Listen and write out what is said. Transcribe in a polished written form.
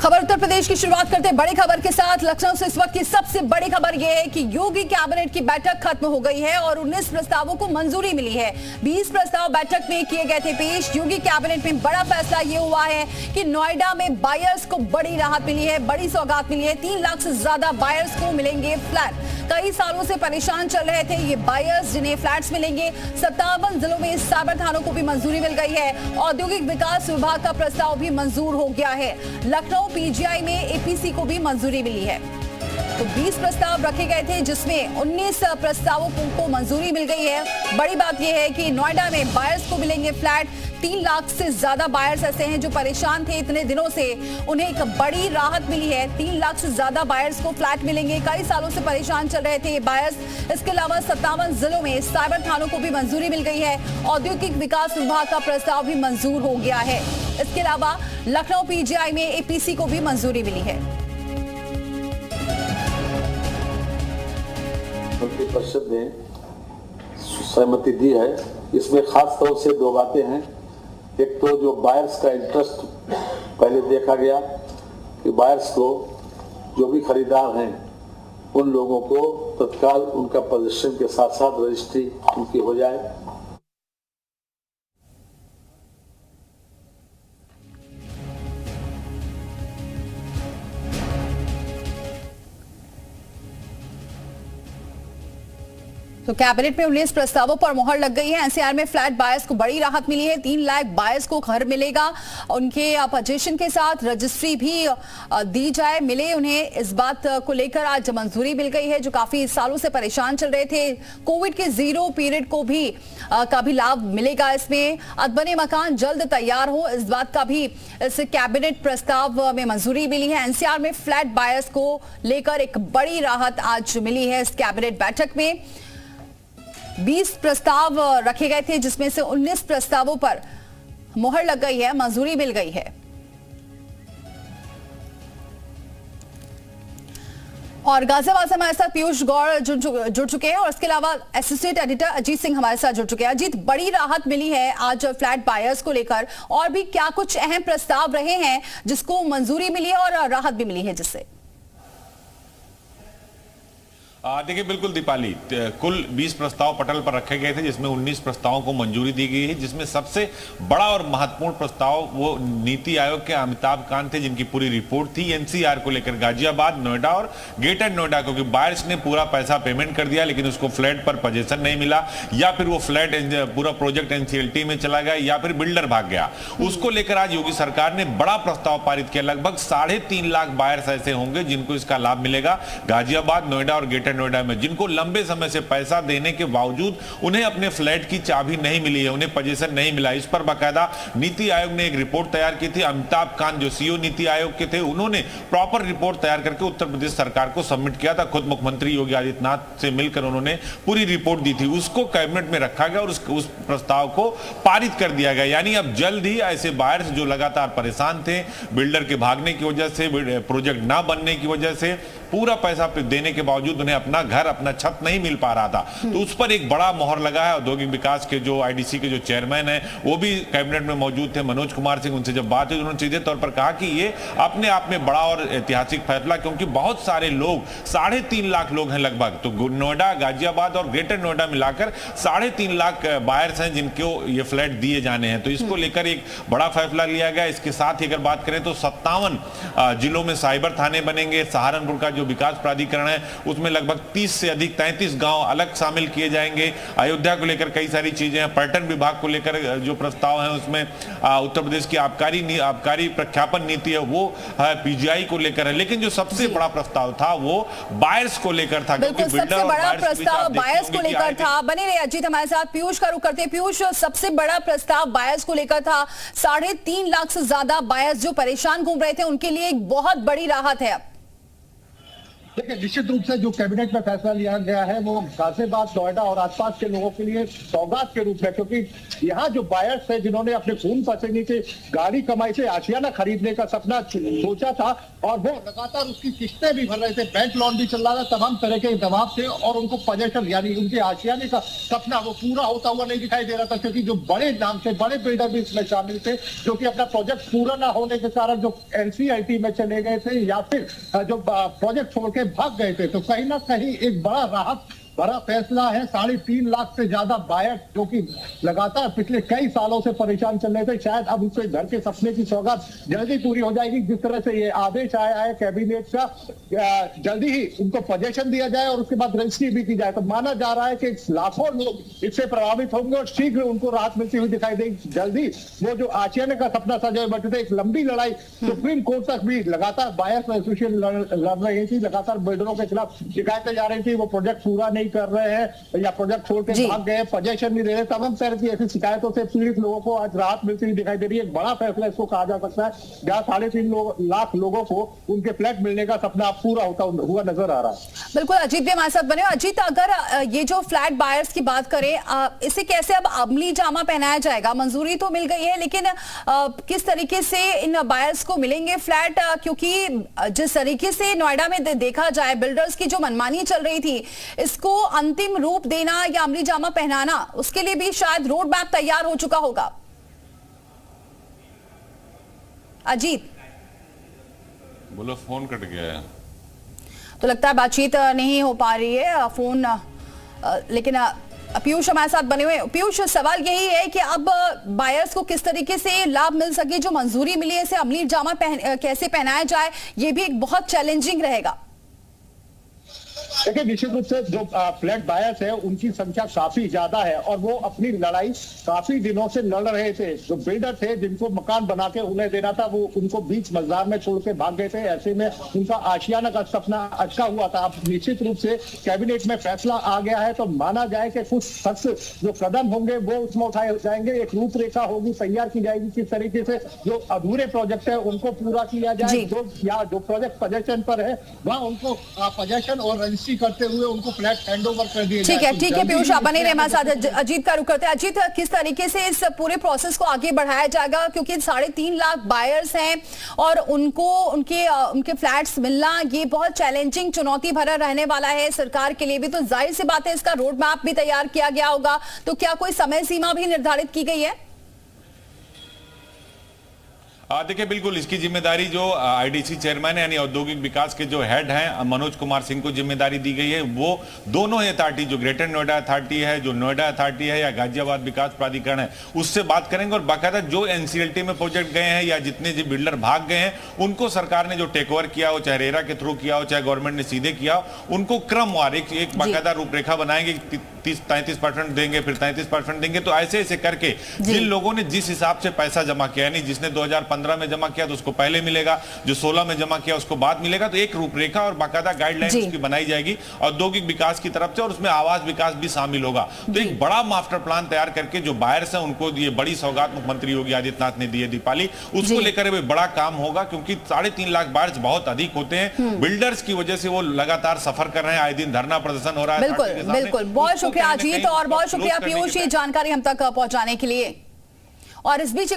खबर उत्तर प्रदेश की शुरुआत करते हैं बड़ी खबर के साथ। लखनऊ से इस वक्त की सबसे बड़ी खबर यह है कि योगी कैबिनेट की बैठक खत्म हो गई है और 19 प्रस्तावों को मंजूरी मिली है। 20 प्रस्ताव बैठक में किए गए थे पेश। योगी कैबिनेट में बड़ा फैसला ये हुआ है कि नोएडा में बायर्स को बड़ी राहत मिली है, बड़ी सौगात मिली है। 3 लाख से ज्यादा बायर्स को मिलेंगे फ्लैट। कई सालों से परेशान चल रहे थे ये बायर्स, जिन्हें फ्लैट्स मिलेंगे। 57 जिलों में साइबर थानों को भी मंजूरी मिल गई है। औद्योगिक विकास विभाग का प्रस्ताव भी मंजूर हो गया है। लखनऊ पीजीआई में एपीसी को भी मंजूरी मिली है। तो 20 प्रस्ताव रखे गए थे जिसमें 19 प्रस्तावों को मंजूरी मिल गई है। बड़ी बात यह है कि नोएडा में बायर्स को मिलेंगे फ्लैट। 3 लाख से ज्यादा बायर्स ऐसे हैं जो परेशान थे इतने दिनों से, उन्हें एक बड़ी राहत मिली है। 3 लाख से ज्यादा बायर्स को फ्लैट मिलेंगे। कई सालों से परेशान चल रहे थे ये बायर्स। इसके अलावा 57 जिलों में साइबर थानों को भी मंजूरी मिल गई है। औद्योगिक विकास विभाग का प्रस्ताव भी मंजूर हो गया है। इसके अलावा लखनऊ पीजीआई में एपीसी को भी मंजूरी मिली है। मंत्री परिषद ने सहमति दी है। इसमें खास तौर से 2 बातें हैं। एक तो जो बायर्स का इंटरेस्ट पहले देखा गया कि बायर्स को, जो भी खरीदार हैं, उन लोगों को तत्काल उनका पोजीशन के साथ साथ रजिस्ट्री उनकी हो जाए। तो कैबिनेट में 19 प्रस्तावों पर मुहर लग गई है। एनसीआर में फ्लैट बायर्स को बड़ी राहत मिली है। 3 लाख बायर्स को घर मिलेगा। उनके पोजीशन के साथ रजिस्ट्री भी दी जाए, मिले उन्हें। इस बात को लेकर आज मंजूरी मिल गई है। जो काफी सालों से परेशान चल रहे थे, कोविड के 0 पीरियड को भी का भी लाभ मिलेगा इसमें। अधबने मकान जल्द तैयार हो, इस बात का भी इस कैबिनेट प्रस्ताव में मंजूरी मिली है। एनसीआर में फ्लैट बायर्स को लेकर एक बड़ी राहत आज मिली है इस कैबिनेट बैठक में। 20 प्रस्ताव रखे गए थे जिसमें से 19 प्रस्तावों पर मुहर लग गई है, मंजूरी मिल गई है। और गाजियाबाद से हमारे साथ पीयूष गौड़ जुड़ चुके हैं और इसके अलावा एसोसिएट एडिटर अजीत सिंह हमारे साथ जुड़ चुके हैं। अजीत, बड़ी राहत मिली है आज फ्लैट बायर्स को लेकर, और भी क्या कुछ अहम प्रस्ताव रहे हैं जिसको मंजूरी मिली है और राहत भी मिली है जिससे? देखिए, बिल्कुल दीपाली, कुल 20 प्रस्ताव पटल पर रखे गए थे जिसमें 19 प्रस्तावों को मंजूरी दी गई है। जिसमें सबसे बड़ा और महत्वपूर्ण प्रस्ताव वो नीति आयोग के अमिताभ कांत थे, जिनकी पूरी रिपोर्ट थी एनसीआर को लेकर। गाजियाबाद, नोएडा और ग्रेटर नोएडा, क्योंकि बायर्स ने पूरा पैसा पेमेंट कर दिया लेकिन उसको फ्लैट पर पोजीशन नहीं मिला, या फिर वो फ्लैट पूरा प्रोजेक्ट एनसीएलटी में चला गया, या फिर बिल्डर भाग गया। उसको लेकर आज योगी सरकार ने बड़ा प्रस्ताव पारित किया। लगभग 3.5 लाख बायर्स ऐसे होंगे जिनको इसका लाभ मिलेगा। गाजियाबाद, नोएडा और ग्रेटर नोएडा में, जिनको लंबे समय से पैसा देने के बावजूद उन्हें अपने फ्लैट की चाबी नहीं मिली है, उन्हें पोजीशन नहीं मिला। इस पर बाकायदा नीति आयोग ने एक रिपोर्ट तैयार की थी। अमिताभ कांत जो सीईओ नीति आयोग के थे, उन्होंने प्रॉपर रिपोर्ट तैयार करके उत्तर प्रदेश सरकार को सबमिट किया था। खुद मुख्यमंत्री योगी आदित्यनाथ से मिलकर उन्होंने पूरी रिपोर्ट दी थी। उसको कैबिनेट में रखा गया और उस प्रस्ताव को पारित कर दिया गया। यानी अब जल्द ही ऐसे बायर्स जो लगातार परेशान थे, बिल्डर के भागने की वजह से, प्रोजेक्ट ना बनने की वजह से, पूरा पैसा देने के बावजूद उन्हें अपना घर, अपना छत नहीं मिल पा रहा था, तो उस पर एक बड़ा मोहर लगा है। औद्योगिक विकास के जो आईडीसी के जो चेयरमैन हैं, वो भी कैबिनेट में मौजूद थे, मनोज कुमार सिंह। उनसे जब बात हुई, उन्होंने सीधे तौर पर कहा कि ये अपने आप में बड़ा और ऐतिहासिक फैसला, क्योंकि बहुत सारे लोग, 3.5 लाख लोग हैं लगभग, तो नोएडा, गाजियाबाद और ग्रेटर नोएडा मिलाकर 3.5 लाख बायर्स हैं जिनको ये फ्लैट दिए जाने हैं। तो इसको लेकर एक बड़ा फैसला लिया गया। इसके साथ ही अगर बात करें तो 57 जिलों में साइबर थाने बनेंगे। सहारनपुर का जो विकास प्राधिकरण है उसमें लगभग 30 से अधिक 33 गांव अलग शामिल किए जाएंगे। अयोध्या को लेकर कई सारी चीजें हैं। पर्यटन विभाग को लेकर जो प्रस्ताव है उसमें उत्तर प्रदेश की आबकारी प्रख्यापन नीति है, वो पीजीआई को लेकर है। लेकिन जो सबसे बड़ा प्रस्ताव था वो बायर्स को लेकर था। बिल्कुल, सबसे बड़ा प्रस्ताव बायर्स को लेकर था। बने रहे अजीत हमारे साथ। पीयूष का रुख करते। पीयूष, सबसे बड़ा प्रस्ताव बायर्स को लेकर था। 3.5 लाख से ज्यादा बायर्स जो परेशान घूम रहे थे, उनके लिए एक बहुत बड़ी राहत है। देखिए, निश्चित रूप से जो कैबिनेट में फैसला लिया गया है वो गाजियाबाद, नोएडा और आसपास के लोगों के लिए सौगात के रूप में, क्योंकि यहाँ जो बायर्स है जिन्होंने अपने खून पसीने से गाड़ी कमाई से आशियाना खरीदने का सपना सोचा था और वो लगातार उसकी किस्तें भी भर रहे थे, बैंक लोन भी चल रहा था, तमाम तरह के दबाव थे और उनको पोजेशन यानी उनके आशियाने का सपना वो पूरा होता हुआ नहीं दिखाई दे रहा था, क्योंकि जो बड़े नाम थे, बड़े बिल्डर भी इसमें शामिल थे, जो कि अपना प्रोजेक्ट पूरा ना होने के कारण जो NCLT में चले गए थे या फिर जो प्रोजेक्ट छोड़ के भाग गए थे। तो कहीं ना कहीं एक बड़ा राहत बड़ा फैसला है। 3.5 लाख से ज्यादा बायर जो कि लगातार पिछले कई सालों से परेशान चल रहे थे, शायद अब उनके घर के सपने की सौगात जल्दी पूरी हो जाएगी। जिस तरह से ये आदेश आया है कैबिनेट का, जल्दी ही उनको पोजेशन दिया जाए और उसके बाद रजिस्ट्री भी की जाए, तो माना जा रहा है कि लाखों लोग इससे प्रभावित होंगे और शीघ्र उनको राहत मिलती हुई दिखाई देगी। जल्दी वो जो आशियाने का सपना सजाए बैठे थे, एक लंबी लड़ाई सुप्रीम कोर्ट तक भी लगातार बायर्स एसोसिएशन लड़ रही थी, लगातार बिल्डरों के खिलाफ शिकायतें जा रही थी, वो प्रोजेक्ट पूरा नहीं कर रहे हैं या प्रोजेक्ट छोड़ के भाग गए, पोजेशन नहीं दे रहे, तमाम तरह की ऐसी शिकायतों से पीड़ित लोगों को आज राहत मिलती हुई दिखाई दे रही है। एक बड़ा फैसला इसको कहा जा सकता है, जहां 3.5 लाख लोगों को उनके फ्लैट मिलने का सपना पूरा होता हुआ नजर आ रहा है। बिल्कुल, अजीत भी हमारे साथ बने। अजीत, अगर ये जो फ्लैट बायर्स की बात करें, इसे कैसे अब अमली जामा पहनाया जाएगा? मंजूरी तो मिल गई है, लेकिन किस तरीके से इन बायर्स को मिलेंगे फ्लैट? क्योंकि जिस तरीके से नोएडा में देखा जाए, बिल्डर्स की जो मनमानी चल रही थी, इसको अंतिम रूप देना या अमली जामा पहनाना, उसके लिए भी शायद रोड मैप तैयार हो चुका होगा। अजीत बोलो, फोन कट गया है तो लगता है बातचीत नहीं हो पा रही है फोन, लेकिन पीयूष हमारे साथ बने हुए। पीयूष, सवाल यही है कि अब बायर्स को किस तरीके से लाभ मिल सके, जो मंजूरी मिली है इसे अमली जामा कैसे पहनाया जाए, ये भी एक बहुत चैलेंजिंग रहेगा। देखिए, निश्चित रूप से जो फ्लैट बायर्स है उनकी संख्या काफी ज्यादा है और वो अपनी लड़ाई काफी दिनों से लड़ रहे थे। जो बिल्डर थे जिनको मकान बना के उन्हें देना था, वो उनको बीच बाजार में छोड़ के भाग गए थे। ऐसे में उनका आशियाना का सपना अटका हुआ था। अब निश्चित रूप से कैबिनेट में फैसला आ गया है, तो माना जाए कि कुछ सख्त जो कदम होंगे वो उसमें उठाए जाएंगे। एक रूपरेखा होगी, तैयार की जाएगी किस तरीके से जो अधूरे प्रोजेक्ट है उनको पूरा किया जाए, जो प्रोजेक्ट पोजेशन पर है वहाँ उनको पोजेशन और रजिस्ट्री करते हुए उनको फ्लैट हैंडओवर कर दिए। ठीक है पीयूष, आप बने रहे हमारे साथ। अजीत का रुख करते हैं। अजीत, किस तरीके से इस पूरे प्रोसेस को आगे बढ़ाया जाएगा? क्योंकि 3.5 लाख बायर्स हैं और उनको उनके फ्लैट्स मिलना ये बहुत चैलेंजिंग, चुनौती भरा रहने वाला है सरकार के लिए भी। तो जाहिर सी बात है इसका रोड मैप भी तैयार किया गया होगा, तो क्या कोई समय सीमा भी निर्धारित की गई है? देखिए, बिल्कुल इसकी जिम्मेदारी जो आईडीसी चेयरमैन यानी औद्योगिक विकास के जो हेड हैं मनोज कुमार सिंह को जिम्मेदारी दी गई है। वो दोनों अथॉरिटी, जो ग्रेटर नोएडा अथॉरिटी है, जो नोएडा अथॉरिटी है या गाजियाबाद विकास प्राधिकरण है, उससे बात करेंगे और बाकायदा जो एनसीएलटी में प्रोजेक्ट गए हैं या जितने जो बिल्डर भाग गए हैं उनको सरकार ने जो टेक ओवर किया हो, चाहे रेरा के थ्रू किया हो, चाहे गवर्नमेंट ने सीधे किया हो, उनको क्रमवार एक बाकायदा रूपरेखा बनाएंगे। 33% देंगे, फिर 33% देंगे। तो ऐसे ऐसे करके जिन लोगों ने जिस हिसाब से पैसा जमा किया, यानी जिसने 2015 में जमा किया तो उसको पहले मिलेगा, जो 16 में जमा किया उसको बाद मिलेगा। तो एक रूपरेखा और बाकायदा गाइडलाइन उसकी बनाई जाएगी औद्योगिक विकास की तरफ से, और उसमें आवास विकास भी शामिल होगा। तो एक बड़ा मास्टर प्लान तैयार करके जो बायर्स हैं उनको ये बड़ी सौगात मुख्यमंत्री योगी आदित्यनाथ ने दी है दीपाली, उसको लेकर बड़ा काम होगा। क्योंकि 3.5 लाख बायर्स बहुत अधिक होते हैं, बिल्डर्स की वजह से वो लगातार सफर कर रहे हैं, आए दिन धरना प्रदर्शन हो रहा है। बिल्कुल, बहुत शुक्रिया अजीत और बहुत शुक्रिया पीयूष ये जानकारी हम तक पहुंचाने के लिए। और इस बीच